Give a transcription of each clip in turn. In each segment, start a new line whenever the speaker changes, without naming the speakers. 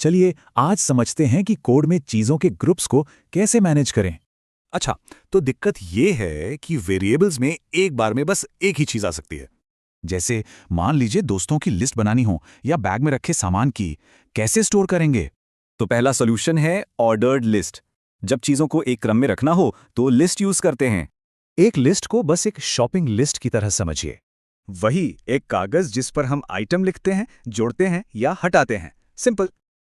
चलिए आज समझते हैं कि कोड में चीजों के ग्रुप्स को कैसे मैनेज करें।
अच्छा, तो दिक्कत ये है कि वेरिएबल्स में एक बार में बस एक ही चीज आ सकती है।
जैसे मान लीजिए दोस्तों की लिस्ट बनानी हो या बैग में रखे सामान की, कैसे स्टोर करेंगे?
तो पहला सॉल्यूशन है ऑर्डर्ड लिस्ट। जब चीजों को एक क्रम में रखना हो तो लिस्ट यूज करते हैं।
एक लिस्ट को बस एक शॉपिंग लिस्ट की तरह समझिए।
वही एक कागज जिस पर हम आइटम लिखते हैं, जोड़ते हैं या हटाते हैं। सिंपल।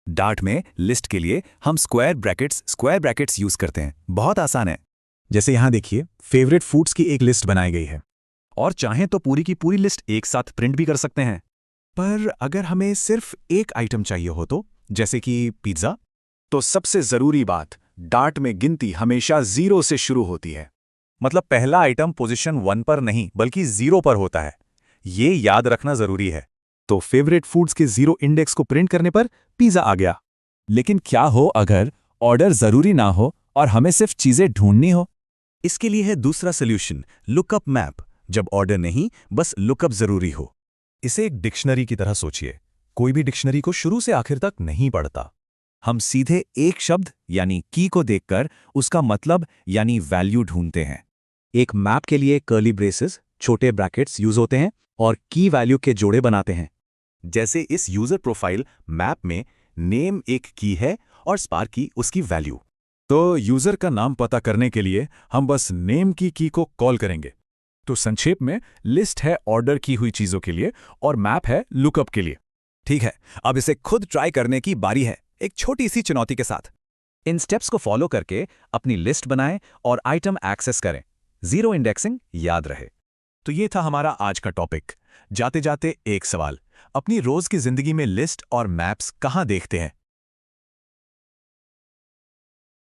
डार्ट में लिस्ट के लिए हम स्क्वायर ब्रैकेट्स यूज करते हैं। बहुत आसान है।
जैसे यहाँ देखिए, फेवरेट फूड्स की एक लिस्ट बनाई गई है।
और चाहें तो पूरी की पूरी लिस्ट एक साथ प्रिंट भी कर सकते हैं।
पर अगर हमें सिर्फ एक आइटम चाहिए हो तो, जैसे कि पिज्ज़ा?
तो सबसे जरूरी बात, डार्ट में गिनती हमेशा 0 से शुरू होती है।
मतलब पहला आइटम पोजीशन 1 पर नहीं बल्कि 0 पर होता है। ये याद रखना जरूरी है।
तो फेवरेट फूड्स के 0 इंडेक्स को प्रिंट करने पर पिज़्ज़ा आ गया।
लेकिन क्या हो अगर ऑर्डर जरूरी ना हो और हमें सिर्फ चीजें ढूंढनी हो? इसके लिए है दूसरा सोल्यूशन, लुकअप मैप। जब ऑर्डर नहीं, बस लुकअप जरूरी हो।
इसे एक डिक्शनरी की तरह सोचिए। कोई भी डिक्शनरी को शुरू से आखिर तक नहीं पढ़ता।
हम सीधे एक शब्द यानी की को देखकर उसका मतलब यानी वैल्यू ढूंढते हैं।
एक मैप के लिए कर्ली ब्रेसेस, छोटे ब्रैकेट्स यूज होते हैं और की वैल्यू के जोड़े बनाते हैं।
जैसे इस यूजर प्रोफाइल मैप में नेम एक की है और स्पार की उसकी वैल्यू।
तो यूजर का नाम पता करने के लिए हम बस नेम की को कॉल करेंगे। तो संक्षेप में लिस्ट है ऑर्डर की हुई चीजों के लिए और मैप है लुकअप के लिए।
ठीक है, अब इसे खुद ट्राई करने की बारी है, एक छोटी सी चुनौती के साथ। इन स्टेप्स को फॉलो करके अपनी लिस्ट बनाएं और आइटम एक्सेस करें। 0 इंडेक्सिंग याद रहे।
तो ये था हमारा आज का टॉपिक। जाते जाते एक सवाल, अपनी रोज की जिंदगी में लिस्ट और मैप्स कहाँ देखते हैं?